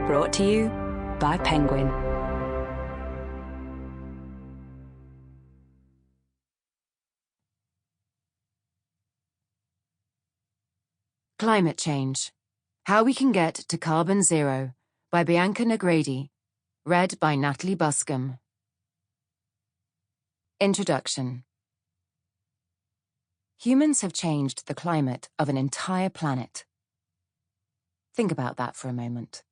Brought to you by Penguin. Climate Change: How We Can Get to Carbon Zero by Bianca Nogrady, read by Nathalie Buscombe. Introduction. Humans have changed the climate of an entire planet. Think about that for a moment.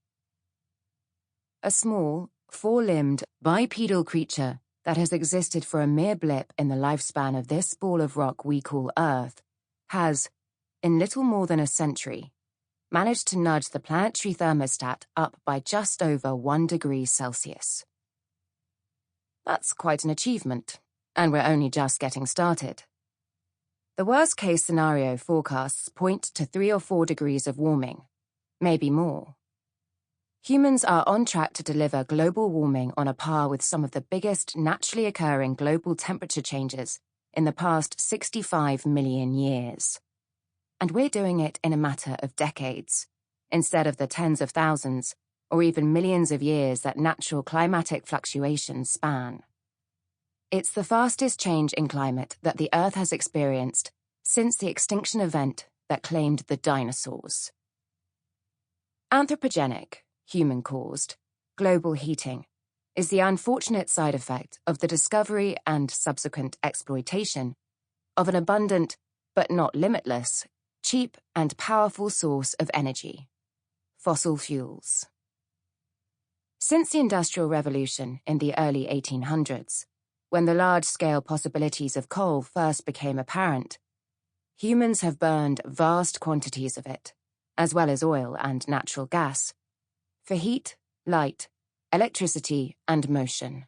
A small, four-limbed, bipedal creature that has existed for a mere blip in the lifespan of this ball of rock we call Earth has, in little more than a century, managed to nudge the planetary thermostat up by just over 1 degree Celsius. That's quite an achievement, and we're only just getting started. The worst-case scenario forecasts point to 3 or 4 degrees of warming, maybe more. Humans are on track to deliver global warming on a par with some of the biggest naturally occurring global temperature changes in the past 65 million years. And we're doing it in a matter of decades, instead of the tens of thousands or even millions of years that natural climatic fluctuations span. It's the fastest change in climate that the Earth has experienced since the extinction event that claimed the dinosaurs. Anthropogenic, human-caused, global heating is the unfortunate side effect of the discovery and subsequent exploitation of an abundant, but not limitless, cheap and powerful source of energy: fossil fuels. Since the Industrial Revolution in the early 1800s, when the large-scale possibilities of coal first became apparent, humans have burned vast quantities of it, as well as oil and natural gas, for heat, light, electricity, and motion.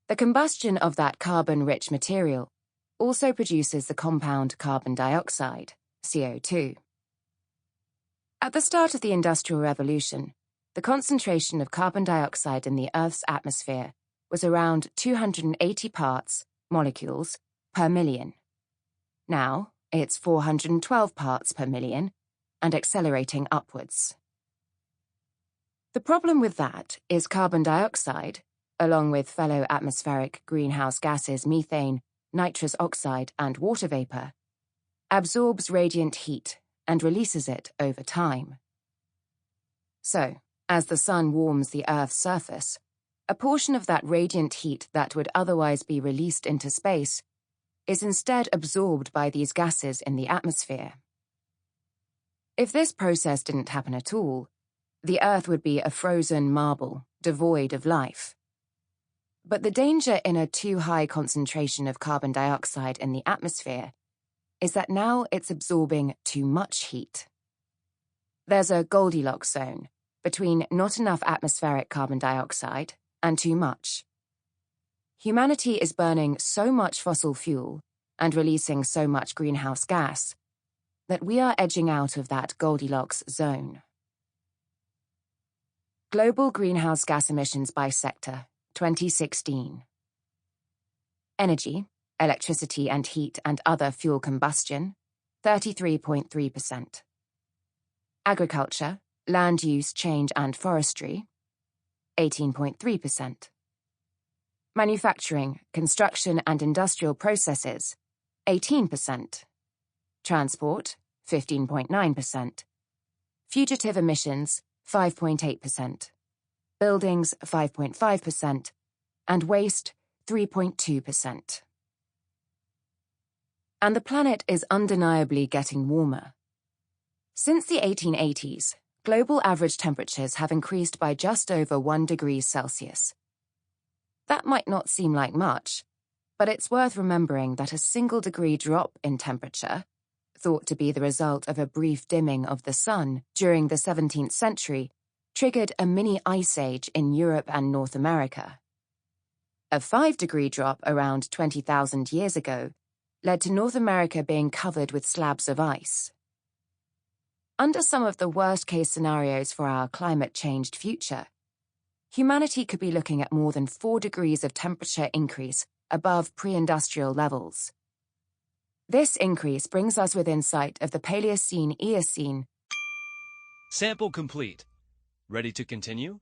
The combustion of that carbon-rich material also produces the compound carbon dioxide, CO2. At the start of the Industrial Revolution, the concentration of carbon dioxide in the Earth's atmosphere was around 280 parts, molecules, per million. Now, it's 412 parts per million, and accelerating upwards. The problem with that is carbon dioxide, along with fellow atmospheric greenhouse gases methane, nitrous oxide, and water vapor, absorbs radiant heat and releases it over time. So, as the sun warms the Earth's surface, a portion of that radiant heat that would otherwise be released into space is instead absorbed by these gases in the atmosphere. If this process didn't happen at all, the Earth would be a frozen marble, devoid of life. But the danger in a too high concentration of carbon dioxide in the atmosphere is that now it's absorbing too much heat. There's a Goldilocks zone between not enough atmospheric carbon dioxide and too much. Humanity is burning so much fossil fuel and releasing so much greenhouse gas that we are edging out of that Goldilocks zone. Global greenhouse gas emissions by sector, 2016. Energy, electricity and heat and other fuel combustion, 33.3%. Agriculture, land use, change and forestry, 18.3%. Manufacturing, construction and industrial processes, 18%. Transport, 15.9%. Fugitive emissions, 5.8%. Buildings, 5.5%. And waste, 3.2%. And the planet is undeniably getting warmer. Since the 1880s, global average temperatures have increased by just over 1 degree Celsius. That might not seem like much, but it's worth remembering that a single-degree drop in temperature, thought to be the result of a brief dimming of the sun during the 17th century, triggered a mini ice age in Europe and North America. A 5-degree drop around 20,000 years ago led to North America being covered with slabs of ice. Under some of the worst-case scenarios for our climate-changed future, humanity could be looking at more than 4 degrees of temperature increase above pre-industrial levels. This increase brings us within sight of the Paleocene-Eocene. Sample complete. Ready to continue?